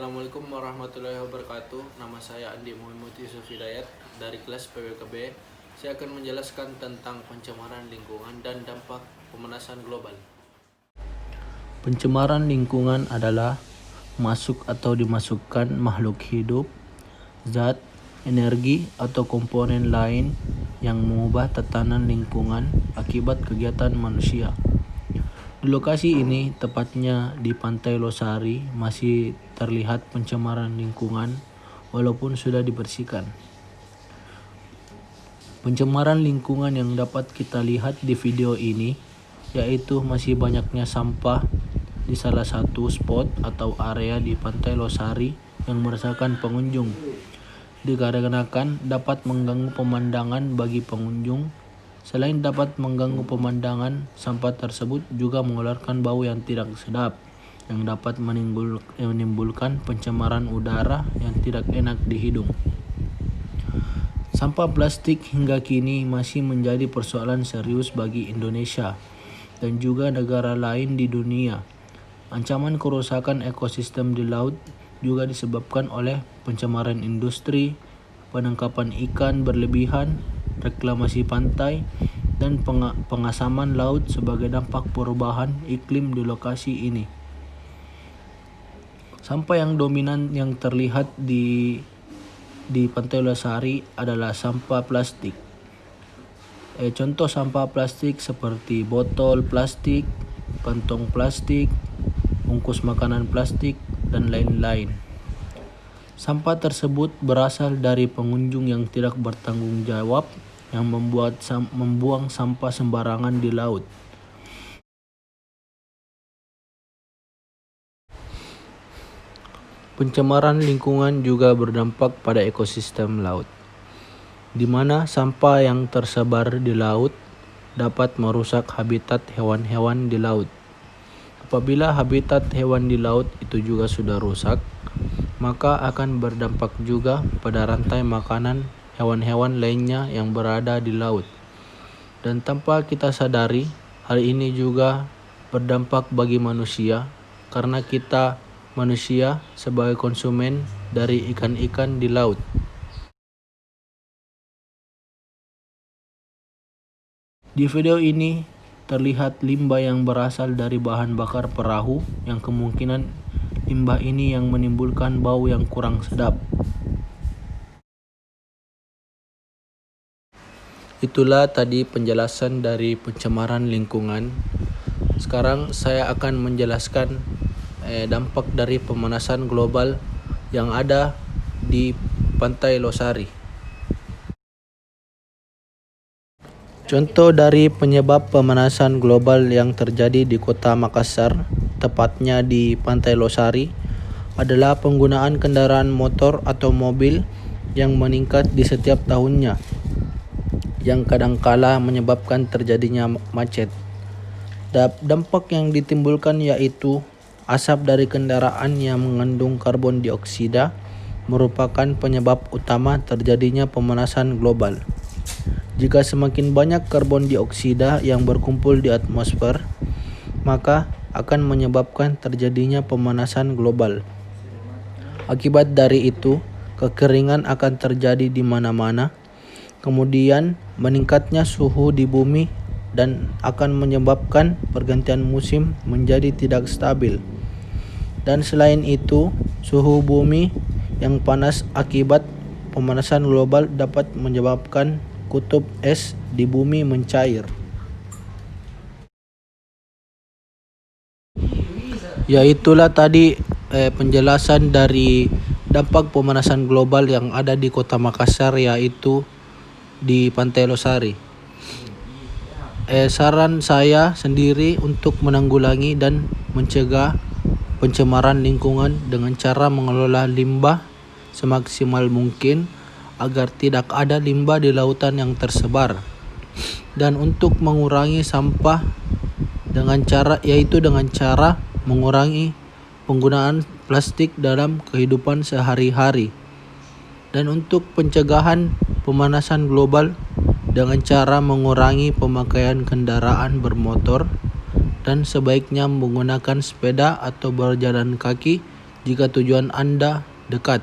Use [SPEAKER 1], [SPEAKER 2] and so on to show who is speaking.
[SPEAKER 1] Assalamualaikum warahmatullahi wabarakatuh. Nama saya Andi Muhammad Yusuf Hidayat dari kelas PWKB. Saya akan menjelaskan tentang pencemaran lingkungan dan dampak pemanasan global.
[SPEAKER 2] Pencemaran lingkungan adalah masuk atau dimasukkan makhluk hidup, zat, energi, atau komponen lain yang mengubah tatanan lingkungan akibat kegiatan manusia. Di lokasi ini, tepatnya di Pantai Losari, masih terlihat pencemaran lingkungan walaupun sudah dibersihkan. Pencemaran lingkungan yang dapat kita lihat di video ini yaitu masih banyaknya sampah di salah satu spot atau area di Pantai Losari yang meresahkan pengunjung, dikarenakan dapat mengganggu pemandangan bagi pengunjung. Selain dapat mengganggu pemandangan, sampah tersebut juga mengeluarkan bau yang tidak sedap yang dapat menimbulkan pencemaran udara yang tidak enak di hidung. Sampah plastik hingga kini masih menjadi persoalan serius bagi Indonesia dan juga negara lain di dunia. Ancaman kerusakan ekosistem di laut juga disebabkan oleh pencemaran industri, penangkapan ikan berlebihan, reklamasi pantai, dan pengasaman laut sebagai dampak perubahan iklim di lokasi ini. Sampah yang dominan yang terlihat di Pantai Losari adalah sampah plastik. Contoh sampah plastik seperti botol plastik, kantong plastik, bungkus makanan plastik, dan lain-lain. Sampah tersebut berasal dari pengunjung yang tidak bertanggung jawab yang membuang sampah sembarangan di laut. Pencemaran lingkungan juga berdampak pada ekosistem laut, di mana sampah yang tersebar di laut dapat merusak habitat hewan-hewan di laut. Apabila habitat hewan di laut itu juga sudah rusak, maka akan berdampak juga pada rantai makanan hewan-hewan lainnya yang berada di laut. Dan tanpa kita sadari, hal ini juga berdampak bagi manusia karena kita manusia sebagai konsumen dari ikan-ikan di laut. Di video ini terlihat limbah yang berasal dari bahan bakar perahu yang kemungkinan limbah ini yang menimbulkan bau yang kurang sedap. Itulah tadi penjelasan dari pencemaran lingkungan. Sekarang saya akan menjelaskan dampak dari pemanasan global yang ada di Pantai Losari. Contoh dari penyebab pemanasan global yang terjadi di Kota Makassar, tepatnya di Pantai Losari, adalah penggunaan kendaraan motor atau mobil yang meningkat di setiap tahunnya, yang kadangkala menyebabkan terjadinya macet. Dampak yang ditimbulkan yaitu asap dari kendaraan yang mengandung karbon dioksida merupakan penyebab utama terjadinya pemanasan global. Jika semakin banyak karbon dioksida yang berkumpul di atmosfer, maka akan menyebabkan terjadinya pemanasan global. Akibat dari itu, kekeringan akan terjadi di mana-mana, kemudian meningkatnya suhu di bumi dan akan menyebabkan pergantian musim menjadi tidak stabil. Dan selain itu, suhu bumi yang panas akibat pemanasan global dapat menyebabkan kutub es di bumi mencair. Yaitulah tadi penjelasan dari dampak pemanasan global yang ada di Kota Makassar, yaitu di Pantai Losari. Saran saya sendiri untuk menanggulangi dan mencegah pencemaran lingkungan dengan cara mengelola limbah semaksimal mungkin agar tidak ada limbah di lautan yang tersebar, dan untuk mengurangi sampah dengan cara mengurangi penggunaan plastik dalam kehidupan sehari-hari, dan untuk pencegahan pemanasan global dengan cara mengurangi pemakaian kendaraan bermotor dan sebaiknya menggunakan sepeda atau berjalan kaki jika tujuan Anda dekat.